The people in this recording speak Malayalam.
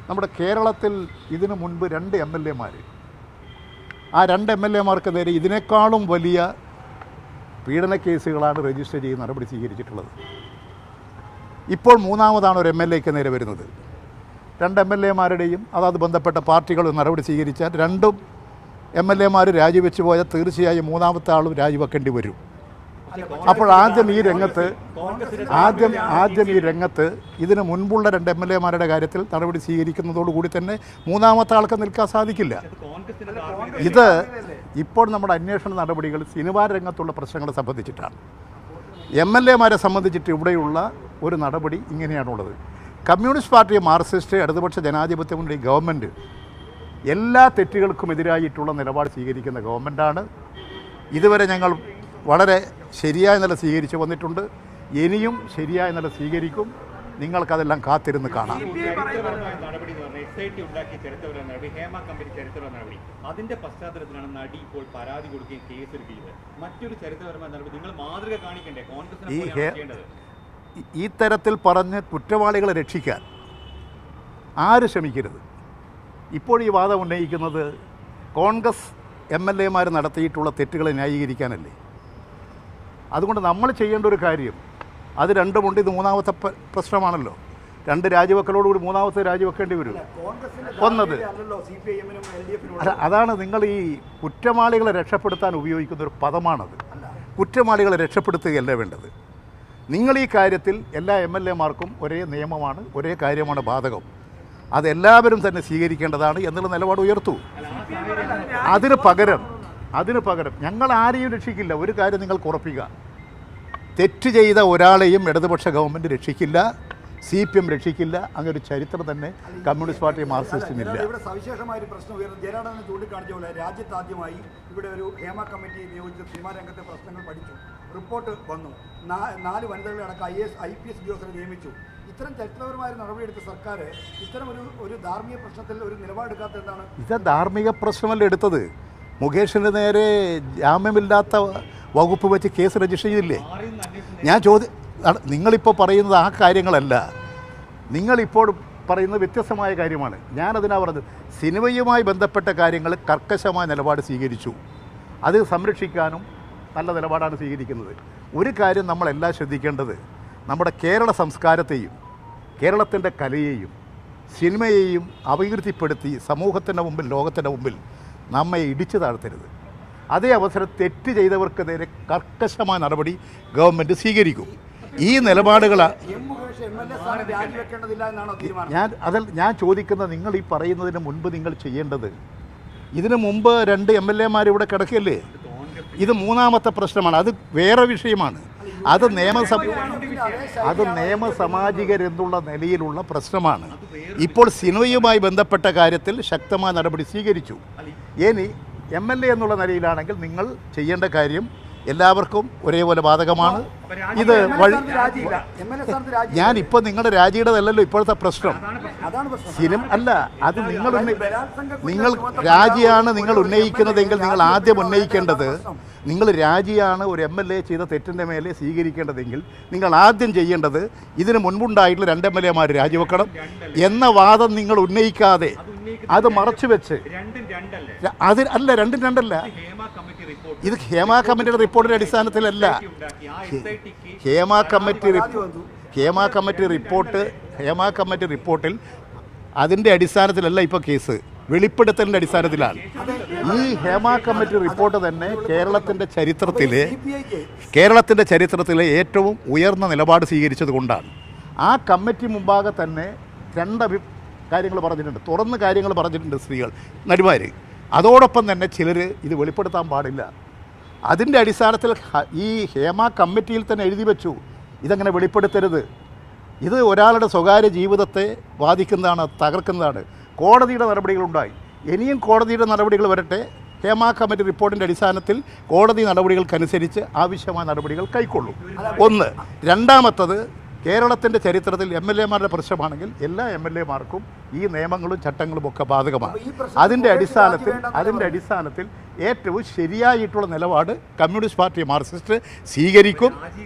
നമ്മുടെ കേരളത്തിൽ ഇതിനു മുൻപ് 2 MLA-മാർ, ആ 2 MLA-മാർക്ക് നേരെ ഇതിനേക്കാളും വലിയ പീഡന കേസുകളാണ് രജിസ്റ്റർ ചെയ്ത് നടപടി സ്വീകരിച്ചിട്ടുള്ളത്. ഇപ്പോൾ മൂന്നാമതാണ് ഒരു MLA-ക്ക് നേരെ വരുന്നത്. 2 MLA-മാരുടെയും അതാത് ബന്ധപ്പെട്ട പാർട്ടികൾ നടപടി സ്വീകരിച്ചാൽ 2 MLA-മാർ രാജിവെച്ച് പോയാൽ തീർച്ചയായും മൂന്നാമത്തെ ആളും രാജിവെക്കേണ്ടി വരും. അപ്പോൾ ആദ്യം ഈ രംഗത്ത് ഇതിന് മുൻപുള്ള 2 MLA-മാരുടെ കാര്യത്തിൽ നടപടി സ്വീകരിക്കുന്നതോടുകൂടി തന്നെ മൂന്നാമത്തെ ആൾക്ക് നിൽക്കാൻ സാധിക്കില്ല. ഇത് ഇപ്പോൾ നമ്മുടെ അന്വേഷണ നടപടികൾ സിനിമാ രംഗത്തുള്ള പ്രശ്നങ്ങളെ സംബന്ധിച്ചിട്ടാണ്. MLA-മാരെ സംബന്ധിച്ചിട്ട് ഇവിടെയുള്ള ഒരു നടപടി ഇങ്ങനെയാണുള്ളത്. കമ്മ്യൂണിസ്റ്റ് പാർട്ടി, മാർക്സിസ്റ്റ്, ഇടതുപക്ഷ ജനാധിപത്യ മുന്നണി ഗവൺമെൻറ് എല്ലാ തെറ്റുകൾക്കും എതിരായിട്ടുള്ള നിലപാട് സ്വീകരിക്കുന്ന ഗവൺമെൻറ്റാണ്. ഇതുവരെ ഞങ്ങൾ വളരെ ശരിയായ നില സ്വീകരിച്ചു വന്നിട്ടുണ്ട്. ഇനിയും ശരിയായ നില സ്വീകരിക്കും. നിങ്ങൾക്കതെല്ലാം കാത്തിരുന്ന് കാണാം. അതിന്റെ പശ്ചാത്തലത്തിലാണ് നടി ഇപ്പോൾ പരാതി കൊടുക്കുകയും കേസെടുക്കുന്നത്. മറ്റൊരു ചരിത്രപരമായ നടപടി നിങ്ങൾ മാതൃക കാണിക്കണ്ടേ? ഈ തരത്തിൽ പറഞ്ഞ് കുറ്റവാളികളെ രക്ഷിക്കാൻ ആരും ശ്രമിക്കരുത്. ഇപ്പോൾ ഈ വാദം ഉന്നയിക്കുന്നത് കോൺഗ്രസ് MLA-മാർ നടത്തിയിട്ടുള്ള തെറ്റുകളെ ന്യായീകരിക്കാനല്ലേ. അതുകൊണ്ട് നമ്മൾ ചെയ്യേണ്ട ഒരു കാര്യം, അത് രണ്ടുമുണ്ട്. ഇത് മൂന്നാമത്തെ പ്രശ്നമാണല്ലോ. 2 രാജിവെക്കലോടുകൂടി മൂന്നാമത്തെ രാജിവെക്കേണ്ടി വരും. ഒന്നത് അതാണ് നിങ്ങൾ ഈ കുറ്റവാളികളെ രക്ഷപ്പെടുത്താൻ ഉപയോഗിക്കുന്ന ഒരു പദമാണത്. കുറ്റവാളികളെ രക്ഷപ്പെടുത്തുകയല്ല വേണ്ടത്. നിങ്ങൾ ഈ കാര്യത്തിൽ എല്ലാ MLA-മാർക്കും ഒരേ നിയമമാണ്, ഒരേ കാര്യമാണ് ബാധകം. അതെല്ലാവരും തന്നെ സ്വീകരിക്കേണ്ടതാണ് എന്നുള്ള നിലപാട് ഉയർത്തു. അതിന് പകരം ഞങ്ങൾ ആരെയും രക്ഷിക്കില്ല. ഒരു കാര്യം നിങ്ങൾക്ക് ഉറപ്പിക്കുക, തെറ്റ് ചെയ്ത ഒരാളെയും ഇടതുപക്ഷ ഗവൺമെൻറ് രക്ഷിക്കില്ല, CPM രക്ഷിക്കില്ല. അങ്ങനെ ഒരു ചരിത്രം തന്നെ കമ്മ്യൂണിസ്റ്റ് പാർട്ടി, മാർക്സിസ്റ്റിനില്ല. ഇവിടെ സവിശേഷമായൊരു പ്രശ്നം ഉയർന്നു. ജയരാടനെ ചൂണ്ടിക്കാണിച്ച പോലെ രാജ്യത്താദ്യമായി ഇവിടെ ഒരു ഹേമ കമ്മിറ്റി നിയോഗിച്ച് സിനിമാ രംഗത്തെ പ്രശ്നങ്ങൾ പഠിച്ചു. റിപ്പോർട്ട് വന്നു. 4 വനിതകളടക്കം IPS ഉദ്യോഗസ്ഥരെ നിയമിച്ചു. ഇത്തരം ചരിത്രപരമായ നടപടിയെടുത്ത സർക്കാർ ഇത്തരം ഒരു ധാർമ്മിക പ്രശ്നത്തിൽ ഒരു നിലപാടെടുക്കാത്ത എന്താണ്? ഇത് ധാർമ്മിക പ്രശ്നമല്ല എടുത്തത്. മുകേഷിന് നേരെ ജാമ്യമില്ലാത്ത വകുപ്പ് വെച്ച് കേസ് രജിസ്റ്റർ ചെയ്തില്ലേ? നിങ്ങളിപ്പോൾ പറയുന്നത് ആ കാര്യങ്ങളല്ല. നിങ്ങളിപ്പോൾ പറയുന്നത് വ്യത്യസ്തമായ കാര്യമാണ്. ഞാനതിനാ പറഞ്ഞത്, സിനിമയുമായി ബന്ധപ്പെട്ട കാര്യങ്ങൾ കർക്കശമായ നിലപാട് സ്വീകരിച്ചു. അത് സംരക്ഷിക്കാനും നല്ല നിലപാടാണ് സ്വീകരിക്കുന്നത്. ഒരു കാര്യം നമ്മളെല്ലാം ശ്രദ്ധിക്കേണ്ടത്, നമ്മുടെ കേരള സംസ്കാരത്തെയും കേരളത്തിൻ്റെ കലയെയും സിനിമയെയും അപകീർത്തിപ്പെടുത്തി സമൂഹത്തിൻ്റെ മുമ്പിൽ, ലോകത്തിൻ്റെ മുമ്പിൽ നമ്മെ ഇടിച്ചു താഴ്ത്തരുത്. അതേ അവസരം തെറ്റ് ചെയ്തവർക്ക് നേരെ കർക്കശമായ നടപടി ഗവൺമെൻറ് സ്വീകരിക്കും. ഈ നിലപാടുകളാണ് ഞാൻ ചോദിക്കുന്നത്. നിങ്ങൾ ഈ പറയുന്നതിന് മുൻപ് നിങ്ങൾ ചെയ്യേണ്ടത്, ഇതിനു മുമ്പ് 2 MLA-മാർ ഇവിടെ കിടക്കുകയല്ലേ? ഇത് മൂന്നാമത്തെ പ്രശ്നമാണ്. അത് വേറെ വിഷയമാണ്. അത് നിയമസാമാജികരെന്നുള്ള നിലയിലുള്ള പ്രശ്നമാണ്. ഇപ്പോൾ സിനിമയുമായി ബന്ധപ്പെട്ട കാര്യത്തിൽ ശക്തമായ നടപടി സ്വീകരിച്ചു. ഇനി MLA എന്നുള്ള നിലയിലാണെങ്കിൽ നിങ്ങൾ ചെയ്യേണ്ട കാര്യം എല്ലാവർക്കും ഒരേപോലെ ബാധകമാണ്. ഇത് ഞാനിപ്പോൾ നിങ്ങളുടെ രാജിയുടേതല്ലല്ലോ ഇപ്പോഴത്തെ പ്രശ്നം. അല്ല, അത് നിങ്ങൾ രാജിയാണ് നിങ്ങൾ ഉന്നയിക്കുന്നതെങ്കിൽ നിങ്ങൾ ആദ്യം ഉന്നയിക്കേണ്ടത്, നിങ്ങൾ രാജിയാണ് ഒരു MLA ചെയ്ത തെറ്റിൻ്റെ മേലെ സ്വീകരിക്കേണ്ടതെങ്കിൽ നിങ്ങൾ ആദ്യം ചെയ്യേണ്ടത് ഇതിന് മുൻപുണ്ടായിട്ടുള്ള 2 MLA-മാർ രാജിവെക്കണം എന്ന വാദം നിങ്ങൾ ഉന്നയിക്കാതെ അത് മറച്ചു വെച്ച് രണ്ടും രണ്ടല്ല. ഇത് ഹേമ കമ്മിറ്റിയുടെ റിപ്പോർട്ടിൻ്റെ അടിസ്ഥാനത്തിലല്ല. ഹേമ കമ്മിറ്റി റിപ്പോർട്ടിൽ അതിൻ്റെ അടിസ്ഥാനത്തിലല്ല ഇപ്പോൾ കേസ്, വെളിപ്പെടുത്തലിൻ്റെ അടിസ്ഥാനത്തിലാണ്. ഈ ഹേമ കമ്മിറ്റി റിപ്പോർട്ട് തന്നെ കേരളത്തിൻ്റെ ചരിത്രത്തിലെ ഏറ്റവും ഉയർന്ന നിലപാട് സ്വീകരിച്ചത് കൊണ്ടാണ്. ആ കമ്മിറ്റി മുമ്പാകെ തന്നെ 2 കാര്യങ്ങൾ പറഞ്ഞിട്ടുണ്ട്, തുറന്ന് കാര്യങ്ങൾ പറഞ്ഞിട്ടുണ്ട് സ്ത്രീകൾ, നടിമാർ. അതോടൊപ്പം തന്നെ ചിലർ ഇത് വെളിപ്പെടുത്താൻ പാടില്ല. അതിൻ്റെ അടിസ്ഥാനത്തിൽ ഈ ഹേമ കമ്മിറ്റിയിൽ തന്നെ എഴുതി വെച്ചു, ഇതങ്ങനെ വെളിപ്പെടുത്തരുത്, ഇത് ഒരാളുടെ സ്വകാര്യ ജീവിതത്തെ ബാധിക്കുന്നതാണ്, തകർക്കുന്നതാണ്. കോടതിയുടെ നടപടികളുണ്ടായി. ഇനിയും കോടതിയുടെ നടപടികൾ വരട്ടെ. ഹേമ കമ്മിറ്റി റിപ്പോർട്ടിൻ്റെ അടിസ്ഥാനത്തിൽ കോടതി നടപടികൾക്കനുസരിച്ച് ആവശ്യമായ നടപടികൾ കൈക്കൊള്ളും. ഒന്ന്. രണ്ടാമത്തത്, കേരളത്തിൻ്റെ ചരിത്രത്തിൽ MLA-മാരുടെ പ്രശ്നമാണെങ്കിൽ എല്ലാ MLA-മാർക്കും ഈ നിയമങ്ങളും ചട്ടങ്ങളും ഒക്കെ ബാധകമാണ്. അതിൻ്റെ അടിസ്ഥാനത്തിൽ ഏറ്റവും ശരിയായിട്ടുള്ള നിലപാട് കമ്മ്യൂണിസ്റ്റ് പാർട്ടി, മാർക്സിസ്റ്റ് സ്വീകരിക്കും.